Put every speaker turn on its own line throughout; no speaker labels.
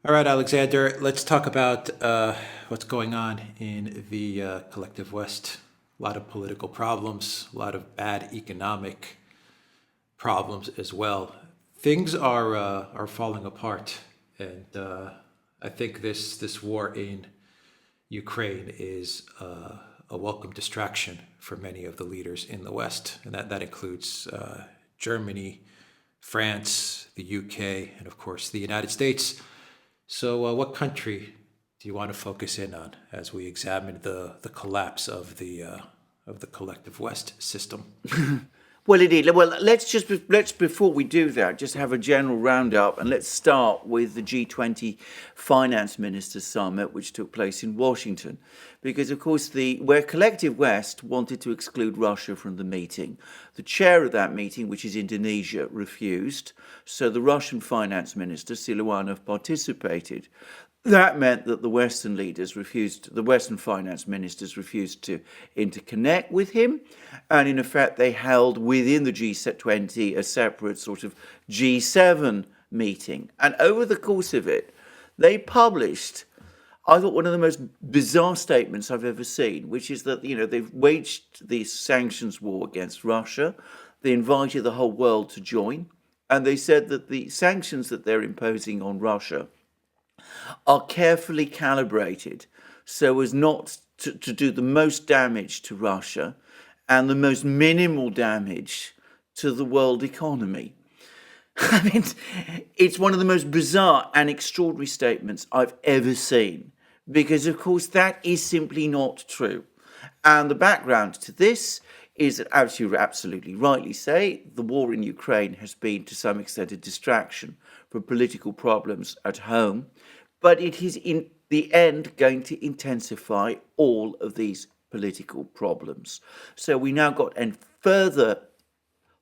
All right, Alexander, let's talk about what's going on in the collective West. A lot of political problems, a lot of bad economic problems as well. Things are falling apart, and I think this war in Ukraine is a welcome distraction for many of the leaders in the West, and that includes Germany, France, the UK, and of course the United States. So, what country do you want to focus in on as we examine the collapse of the collective West system?
Well, indeed. Well, let's before we do that, just have a general roundup, and let's start with the G20 Finance Ministers Summit, which took place in Washington, because of course where Collective West wanted to exclude Russia from the meeting, the chair of that meeting, which is Indonesia, refused. So the Russian Finance Minister Siluanov participated. That meant that the Western finance ministers refused to interconnect with him. And in effect, they held within the G20 a separate sort of G7 meeting. And over the course of it, they published, I thought, one of the most bizarre statements I've ever seen, which is that, they've waged this sanctions war against Russia. They invited the whole world to join. And they said that the sanctions that they're imposing on Russia are carefully calibrated so as not to do the most damage to Russia and the most minimal damage to the world economy. I mean, it's one of the most bizarre and extraordinary statements I've ever seen, because, of course, that is simply not true. And the background to this is that, as you absolutely rightly say, the war in Ukraine has been, to some extent, a distraction from political problems at home, but it is in the end going to intensify all of these political problems. So we now got a further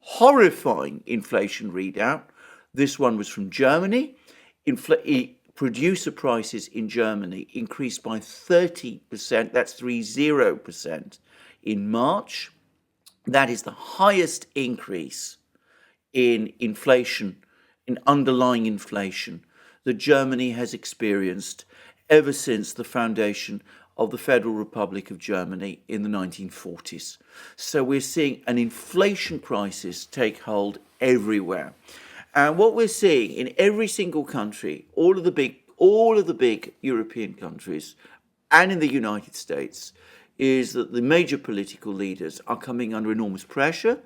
horrifying inflation readout. This one was from Germany. Producer prices in Germany increased by 30%, that's 30% in March. That is the highest increase in inflation, in underlying inflation, that Germany has experienced ever since the foundation of the Federal Republic of Germany in the 1940s. So we're seeing an inflation crisis take hold everywhere. And what we're seeing in every single country, all of the big European countries and in the United States, is that the major political leaders are coming under enormous pressure.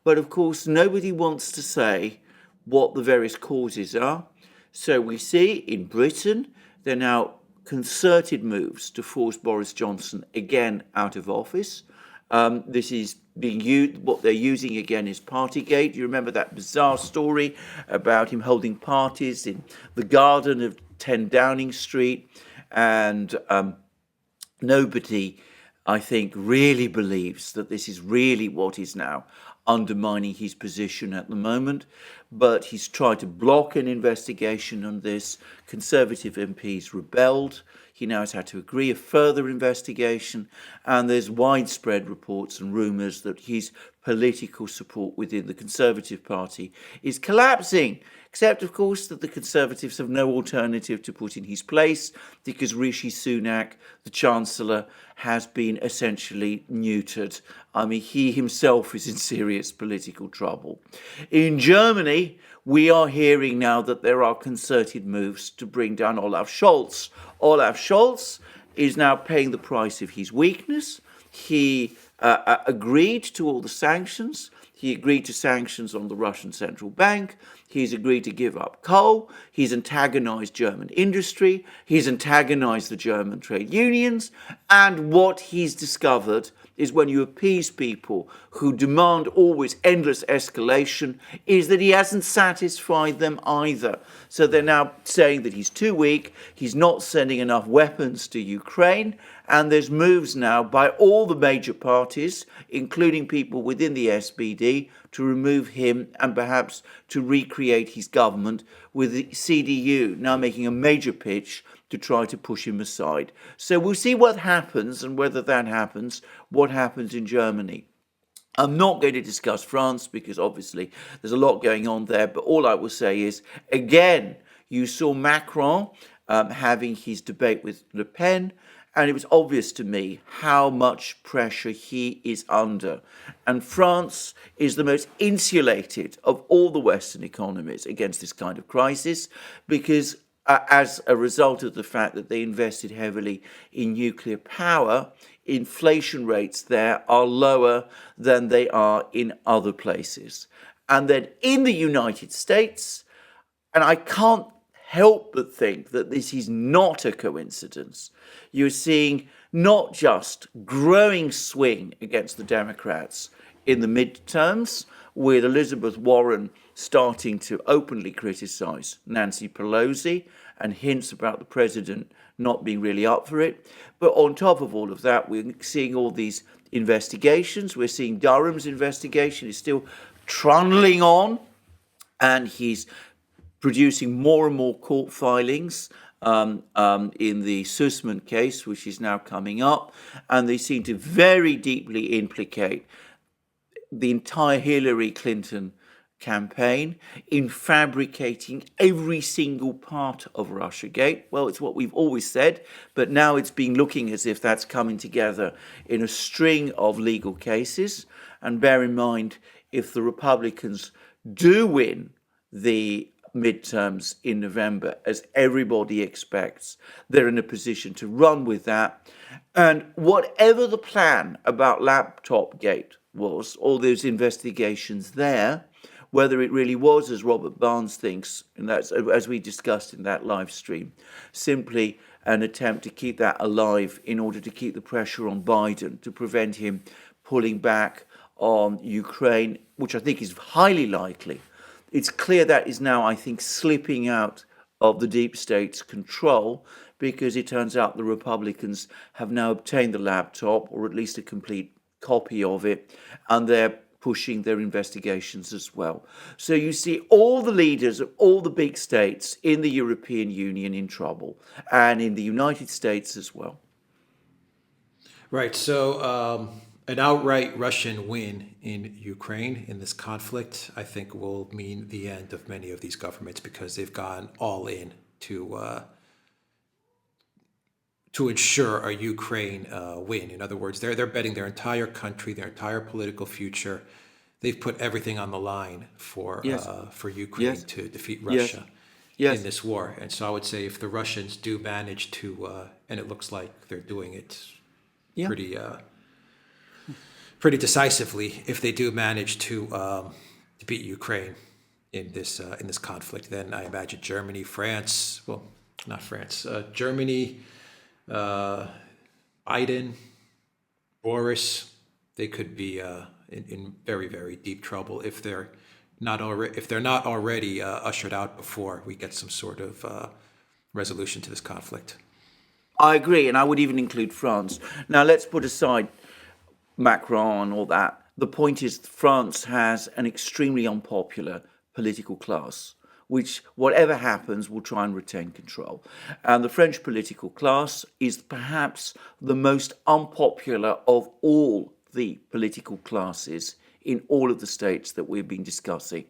But of course, nobody wants to say what the various causes are. So we see in Britain, there are now concerted moves to force Boris Johnson again out of office. This is being used, what they're using again is Partygate. You remember that bizarre story about him holding parties in the garden of 10 Downing Street, and nobody, I think, really believes that this is really what is now undermining his position at the moment. But he's tried to block an investigation on this. Conservative MPs rebelled. He now has had to agree a further investigation, and there's widespread reports and rumours that his political support within the Conservative Party is collapsing. Except, of course, that the Conservatives have no alternative to put in his place, because Rishi Sunak, the Chancellor, has been essentially neutered. I mean, he himself is in serious political trouble. In Germany, we are hearing now that there are concerted moves to bring down Olaf Scholz. Olaf Scholz is now paying the price of his weakness. He agreed to all the sanctions. He agreed to sanctions on the Russian central bank. He's agreed to give up coal. He's antagonized German industry. He's antagonized the German trade unions. And what he's discovered is, when you appease people who demand always endless escalation, is that he hasn't satisfied them either. So they're now saying that he's too weak, he's not sending enough weapons to Ukraine, and there's moves now by all the major parties, including people within the SPD, to remove him and perhaps to recreate his government, with the CDU now making a major pitch to try to push him aside. So we'll see what happens, and whether that happens, what happens in Germany. I'm not going to discuss France, because obviously there's a lot going on there, but all I will say is, again, you saw Macron having his debate with Le Pen, and it was obvious to me how much pressure he is under. And France is the most insulated of all the Western economies against this kind of crisis because as a result of the fact that they invested heavily in nuclear power, inflation rates there are lower than they are in other places. And then in the United States, and I can't help but think that this is not a coincidence. You're seeing not just growing swing against the Democrats in the midterms, with Elizabeth Warren starting to openly criticize Nancy Pelosi and hints about the president not being really up for it. But on top of all of that, we're seeing all these investigations. We're seeing Durham's investigation is still trundling on, and he's producing more and more court filings in the Sussman case, which is now coming up, and they seem to very deeply implicate the entire Hillary Clinton campaign in fabricating every single part of Russiagate. Well, it's what we've always said, but now it's been looking as if that's coming together in a string of legal cases. And bear in mind, if the Republicans do win the midterms in November, as everybody expects, they're in a position to run with that. And whatever the plan about Laptop Gate was, all those investigations there, whether it really was, as Robert Barnes thinks, and that's, as we discussed in that live stream, simply an attempt to keep that alive in order to keep the pressure on Biden, to prevent him pulling back on Ukraine, which I think is highly likely. It's clear that is now, I think, slipping out of the deep state's control, because it turns out the Republicans have now obtained the laptop, or at least a complete copy of it, and they're pushing their investigations as well. So you see all the leaders of all the big states in the European Union in trouble, and in the United States as well.
Right. So an outright Russian win in Ukraine in this conflict, I think, will mean the end of many of these governments, because they've gone all in to ensure a Ukraine win. In other words, they're betting their entire country, their entire political future. They've put everything on the line for Ukraine to defeat Russia in this war. And so I would say if the Russians do manage to, and it looks like they're doing it pretty decisively, if they do manage to beat Ukraine in this conflict, then I imagine Germany, France, well, not France, Germany, Biden, Boris, they could be in very, very deep trouble if they're not already ushered out before we get some sort of resolution to this conflict.
I agree, and I would even include France. Now, let's put aside Macron and all that. The point is, France has an extremely unpopular political class, which, whatever happens, will try and retain control. And the French political class is perhaps the most unpopular of all the political classes in all of the states that we've been discussing.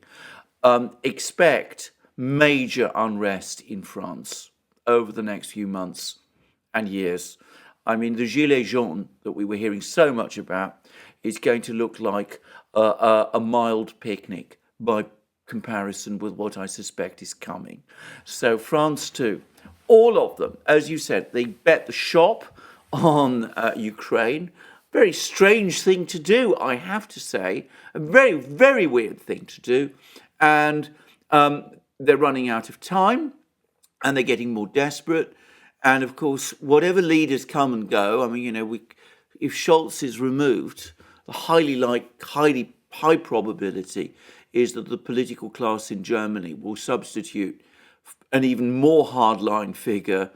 Expect major unrest in France over the next few months and years. I mean, the Gilets jaunes that we were hearing so much about is going to look like a mild picnic by comparison with what I suspect is coming. So France too, all of them, as you said, they bet the shop on Ukraine. Very strange thing to do, I have to say. A very, very weird thing to do. And they're running out of time, and they're getting more desperate. And of course, whatever leaders come and go, I mean, if Scholz is removed, the high probability is that the political class in Germany will substitute an even more hardline figure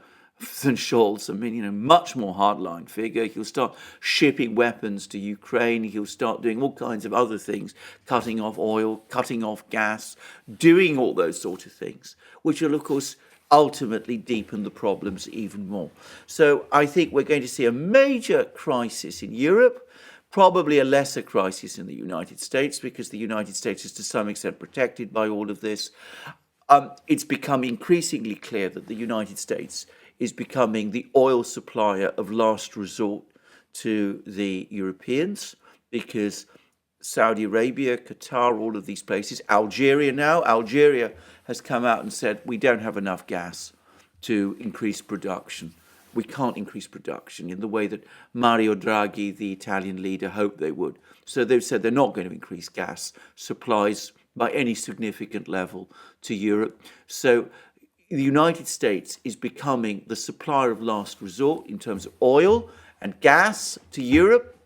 than Scholz. I mean, much more hardline figure. He'll start shipping weapons to Ukraine. He'll start doing all kinds of other things, cutting off oil, cutting off gas, doing all those sort of things, which will, of course, ultimately deepen the problems even more. So I think we're going to see a major crisis in Europe, probably a lesser crisis in the United States, because the United States is to some extent protected by all of this. it's become increasingly clear that the United States is becoming the oil supplier of last resort to the Europeans, because Saudi Arabia, Qatar, all of these places, Algeria has come out and said, we don't have enough gas to increase production. We can't increase production in the way that Mario Draghi, the Italian leader, hoped they would. So they've said they're not going to increase gas supplies by any significant level to Europe. So the United States is becoming the supplier of last resort in terms of oil and gas to Europe.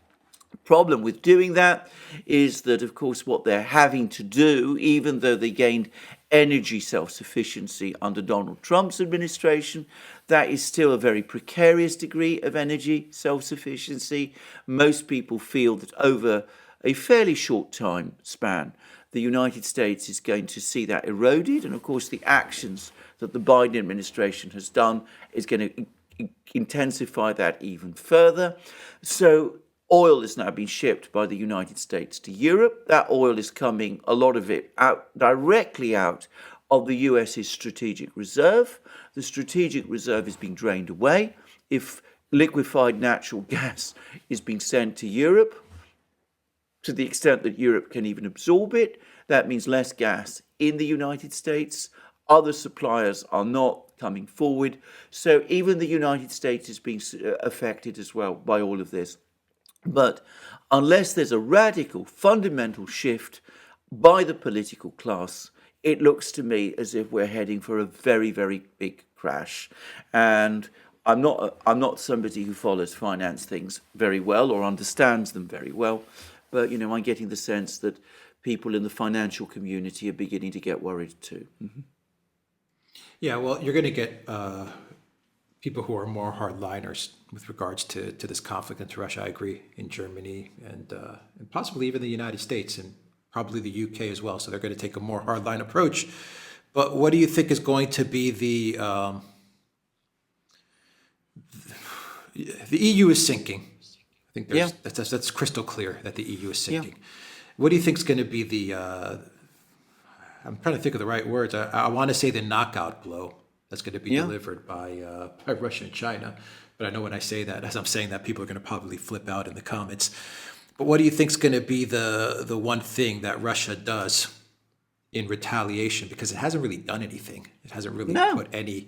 The problem with doing that is that, of course, what they're having to do, even though they gained energy self-sufficiency under Donald Trump's administration, that is still a very precarious degree of energy self-sufficiency. Most people feel that over a fairly short time span, the United States is going to see that eroded. And of course, the actions that the Biden administration has done is going to intensify that even further. So oil is now being shipped by the United States to Europe. That oil is coming, a lot of it, directly out of the US's strategic reserve. The strategic reserve is being drained away. If liquefied natural gas is being sent to Europe, to the extent that Europe can even absorb it, that means less gas in the United States. Other suppliers are not coming forward. So even the United States is being affected as well by all of this. But unless there's a radical, fundamental shift by the political class, it looks to me as if we're heading for a very, very big crash. And I'm not somebody who follows finance things very well or understands them very well, but I'm getting the sense that people in the financial community are beginning to get worried too. Mm-hmm.
Yeah, well, you're going to get people who are more hardliners with regards to this conflict into Russia. I agree, in Germany and possibly even the United States and probably the UK as well. So they're going to take a more hardline approach. But what do you think is going to be the EU is sinking? I think that's crystal clear that the EU is sinking. Yeah. What do you think is going to be the? I'm trying to think of the right words. I want to say the knockout blow that's going to be delivered by Russia and China. But I know when I say that, as I'm saying that, people are going to probably flip out in the comments. But what do you think is going to be the one thing that Russia does in retaliation? Because it hasn't really done anything. It hasn't really put any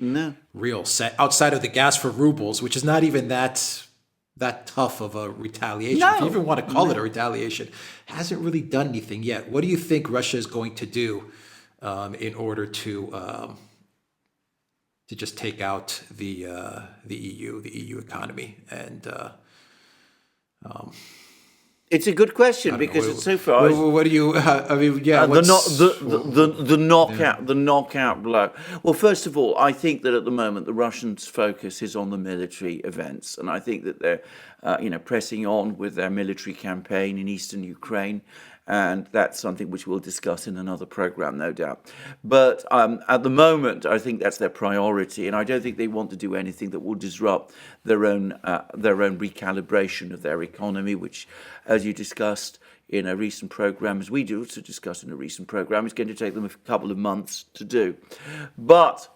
real set outside of the gas for rubles, which is not even that tough of a retaliation. If you even want to call it a retaliation, hasn't really done anything yet. What do you think Russia is going to do in order to just take out the EU economy? And
it's a good question because so far.
What do you? I mean, yeah.
The knockout blow. Well, first of all, I think that at the moment the Russians' focus is on the military events, and I think that they're, pressing on with their military campaign in eastern Ukraine. And that's something which we'll discuss in another program, no doubt. But at the moment, I think that's their priority, and I don't think they want to do anything that will disrupt their own recalibration of their economy, which, as you discussed in a recent program, as we do also discuss in a recent program, is going to take them a couple of months to do. But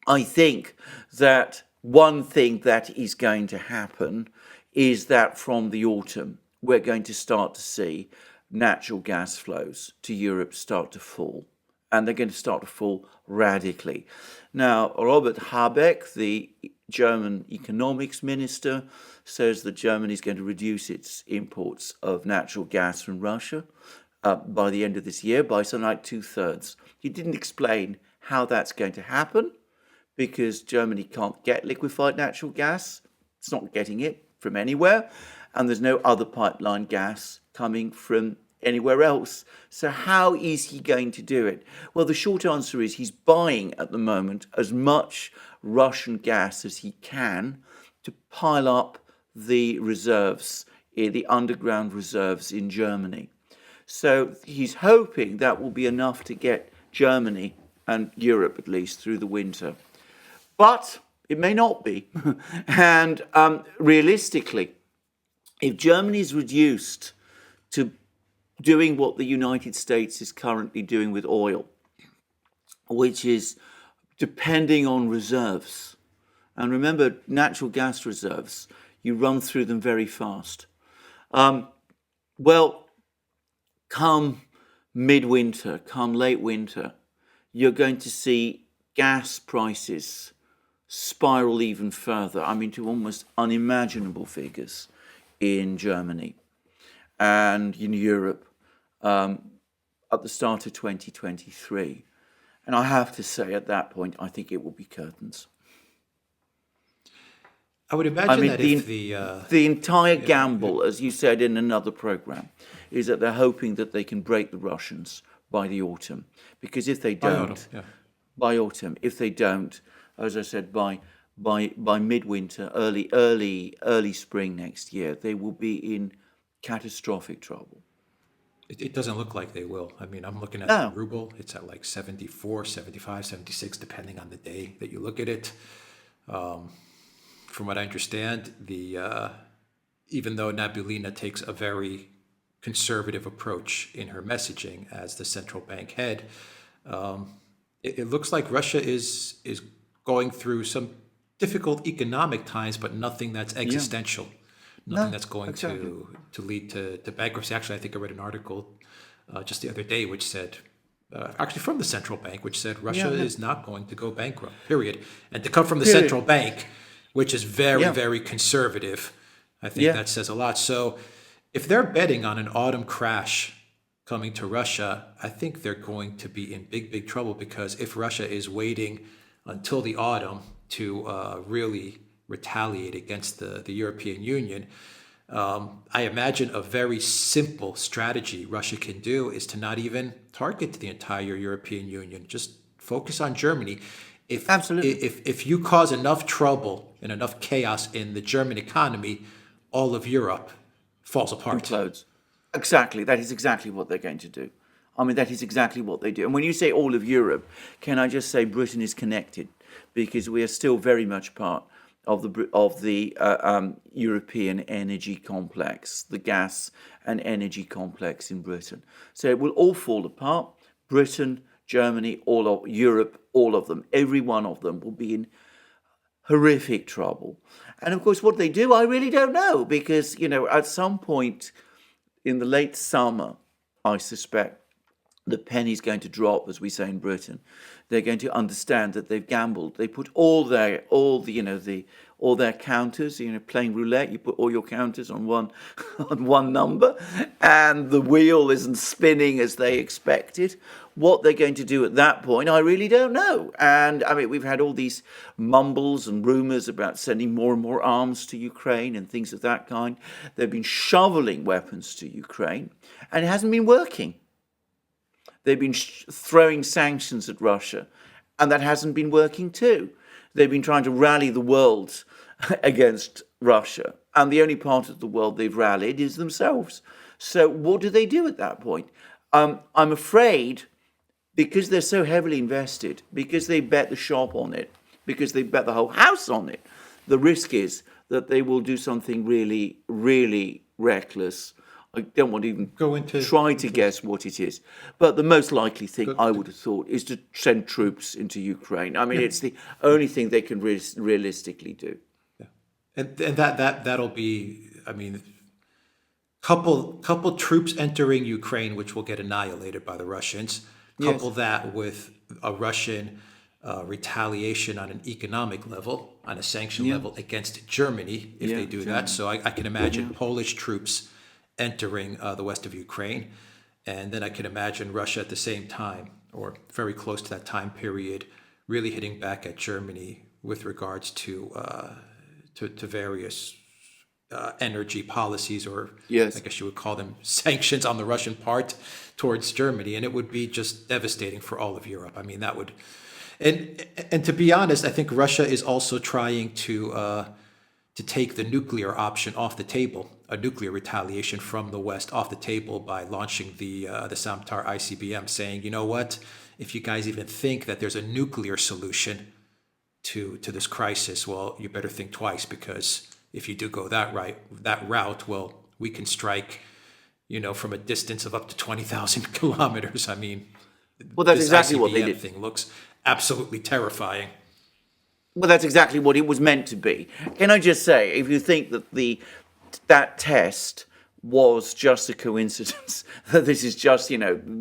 I think that one thing that is going to happen is that from the autumn, we're going to start to see natural gas flows to Europe start to fall, and they're going to start to fall radically. Now, Robert Habeck, the German economics minister, says that Germany is going to reduce its imports of natural gas from Russia by the end of this year by something like 2/3. He didn't explain how that's going to happen because Germany can't get liquefied natural gas. It's not getting it from anywhere, and there's no other pipeline gas coming from anywhere else. So how is he going to do it? Well, the short answer is he's buying at the moment as much Russian gas as he can to pile up the reserves, the underground reserves in Germany. So he's hoping that will be enough to get Germany and Europe at least through the winter. But it may not be. And realistically, if Germany is reduced to doing what the United States is currently doing with oil, which is depending on reserves. And remember, natural gas reserves, you run through them very fast. Well, come midwinter, come late winter, you're going to see gas prices spiral even further. I mean, to almost unimaginable figures in Germany and in Europe at the start of 2023. And I have to say, at that point, I think it will be curtains.
I would
I
imagine
mean,
that if the
the entire gamble, as you said in another program, is that they're hoping that they can break the Russians by the autumn. Because if they don't, by autumn, if they don't, as I said, by midwinter, early spring next year, they will be in catastrophic trouble.
it doesn't look like they will. I mean, I'm looking at the
No,
ruble. It's at like 74, 75, 76, depending on the day that you look at it. From what I understand, even though Nabulina takes a very conservative approach in her messaging as the central bank head, it looks like Russia is going through some difficult economic times, but nothing that's existential, nothing
no,
that's going
exactly.
to lead to bankruptcy. Actually, I think I read an article just the other day which said, actually from the central bank, which said Russia
Yeah,
is not going to go bankrupt, period. And to come from the
period.
central bank, which is very,
Yeah,
very conservative, I think
yeah,
that says a lot. So if they're betting on an autumn crash coming to Russia, I think they're going to be in big, big trouble, because if Russia is waiting until the autumn to really retaliate against the European Union, I imagine a very simple strategy Russia can do is to not even target the entire European Union. Just focus on Germany.
absolutely.
If you cause enough trouble and enough chaos in the German economy, all of Europe falls apart.
Implodes. Exactly. That is exactly what they're going to do. I mean, that is exactly what they do. And when you say all of Europe, can I just say Britain is connected, because we are still very much part of the European energy complex, the gas and energy complex in Britain. So it will all fall apart. Britain, Germany, all of Europe, all of them, every one of them will be in horrific trouble. And of course, what they do, I really don't know, because, at some point in the late summer, I suspect the penny's going to drop, as we say in Britain. They're going to understand that they've gambled. They put all their counters, playing roulette. You put all your counters on one on one number, and the wheel isn't spinning as they expected. What they're going to do at that point, I really don't know. And I mean, we've had all these mumbles and rumors about sending more and more arms to Ukraine and things of that kind. They've been shoveling weapons to Ukraine, and it hasn't been working. They've been throwing sanctions at Russia, and that hasn't been working too. They've been trying to rally the world against Russia, and the only part of the world they've rallied is themselves. So what do they do at that point? I'm afraid, because they're so heavily invested, because they bet the shop on it, because they bet the whole house on it, the risk is that they will do something really, really reckless. I don't want to even try to guess what it is. But the most likely thing, I would have thought, is to send troops into Ukraine. I mean, it's the only thing they can realistically do.
Yeah. And that'll be, I mean, couple troops entering Ukraine, which will get annihilated by the Russians. Couple that with a Russian retaliation on an economic level, on a sanction level against Germany, if they do that. So I can imagine Polish troops entering the west of Ukraine. And then I can imagine Russia at the same time, or very close to that time period, really hitting back at Germany with regards to various energy policies, or I guess you would call them sanctions on the Russian part towards Germany. And it would be just devastating for all of Europe. I mean, that would, and to be honest, I think Russia is also trying to take the nuclear option off the table, a nuclear retaliation from the West off the table, by launching the Samtar ICBM, saying, you know what, if you guys even think that there's a nuclear solution to this crisis, well, you better think twice, because if you do go that route, well, we can strike, from a distance of up to 20,000 kilometers. I mean,
Well, that's
This
exactly what they
ICBM
did.
thing looks absolutely terrifying.
Well, that's exactly what it was meant to be. Can I just say, if you think that that test was just a coincidence, that this is just,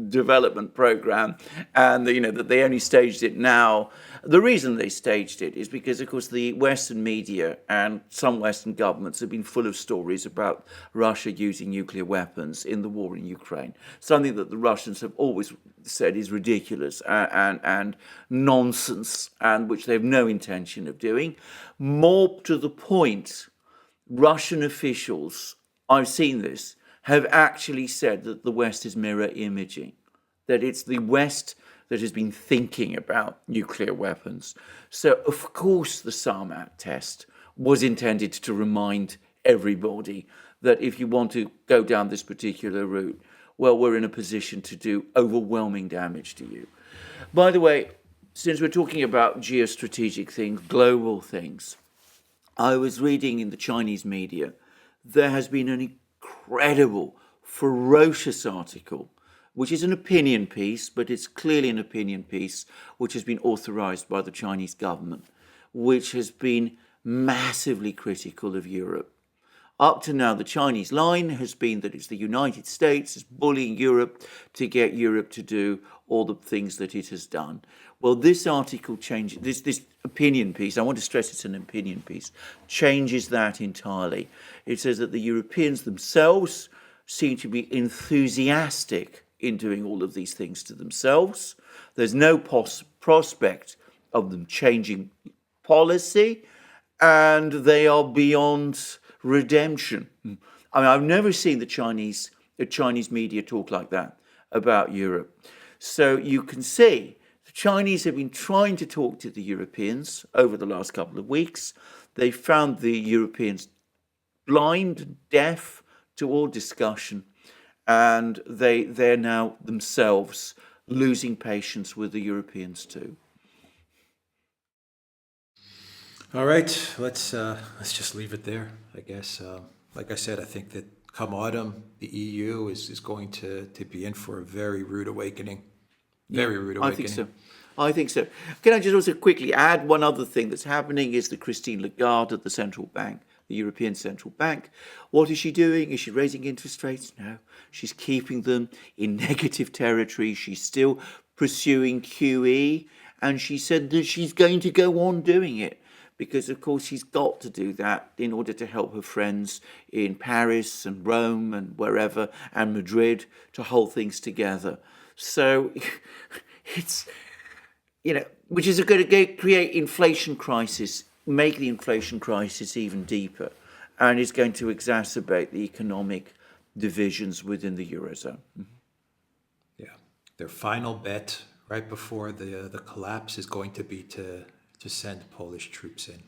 development program, and that, that they only staged it now. The reason they staged it is because, of course, the Western media and some Western governments have been full of stories about Russia using nuclear weapons in the war in Ukraine, something that the Russians have always said is ridiculous and nonsense, and which they have no intention of doing. More to the point, Russian officials, I've seen this, have actually said that the West is mirror imaging, that it's the West that has been thinking about nuclear weapons. So, of course, the Sarmat test was intended to remind everybody that if you want to go down this particular route, well, we're in a position to do overwhelming damage to you. By the way, since we're talking about geostrategic things, global things, I was reading in the Chinese media, there has been an incredible, ferocious article, which is an opinion piece, but it's clearly an opinion piece, which has been authorized by the Chinese government, which has been massively critical of Europe. Up to now, the Chinese line has been that it's the United States is bullying Europe to get Europe to do all the things that it has done. Well, this article changes, this opinion piece, I want to stress it's an opinion piece, changes that entirely. It says that the Europeans themselves seem to be enthusiastic in doing all of these things to themselves. There's no prospect of them changing policy, and they are beyond redemption. I mean, I've never seen the Chinese media talk like that about Europe. So you can see the Chinese have been trying to talk to the Europeans over the last couple of weeks. They found the Europeans blind, deaf to all discussion, and they're now themselves losing patience with the Europeans too.
All right, let's just leave it there, I guess. Like I said, I think that come autumn, the EU is going to be in for a very rude awakening. Very rude
I
awakening.
think so. I think so. Can I just also quickly add one other thing that's happening is that Christine Lagarde at the central bank, the European Central Bank, what is she doing? Is she raising interest rates? No. She's keeping them in negative territory. She's still pursuing QE, and she said that she's going to go on doing it because, of course, she's got to do that in order to help her friends in Paris and Rome and wherever, and Madrid, to hold things together. So it's, which is going to create inflation crisis, make the inflation crisis even deeper, and is going to exacerbate the economic divisions within the Eurozone.
Yeah. Their final bet right before the collapse is going to be to send Polish troops in.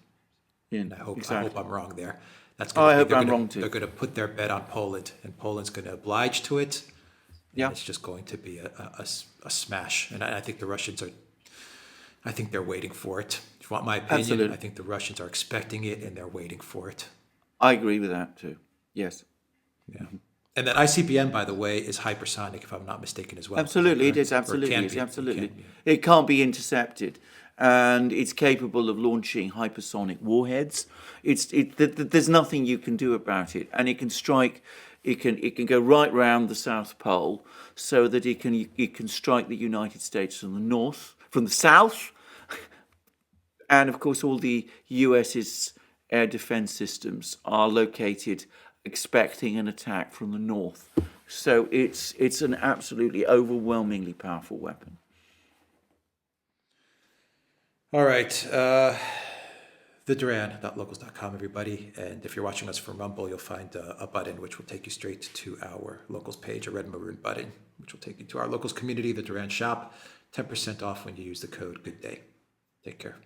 And I hope I'm wrong there. That's going
I
to
hope
be,
I'm wrong too.
They're going to put their bet on Poland, and Poland's going to oblige to it.
Yeah.
It's just going to be a smash. And I think the Russians I think they're waiting for it. If you want my opinion,
Absolutely.
I think the Russians are expecting it and they're waiting for it.
I agree with that too. Yes.
Yeah. And that ICBM, by the way, is hypersonic, if I'm not mistaken, as well.
Absolutely, it
Correct?
is.
Or
Absolutely,
can
it's
be.
absolutely.
It can be.
It can't be intercepted, and it's capable of launching hypersonic warheads. There's nothing you can do about it, and it can strike. It can go right round the South Pole, so that it can strike the United States from the north, from the south, and of course all the US's air defense systems are located expecting an attack from the north. So it's an absolutely overwhelmingly powerful weapon.
All right. TheDuran.locals.com, everybody. And if you're watching us from Rumble, you'll find a button which will take you straight to our locals page, a red maroon button, which will take you to our locals community, the Duran shop. 10% off when you use the code Good Day. Take care.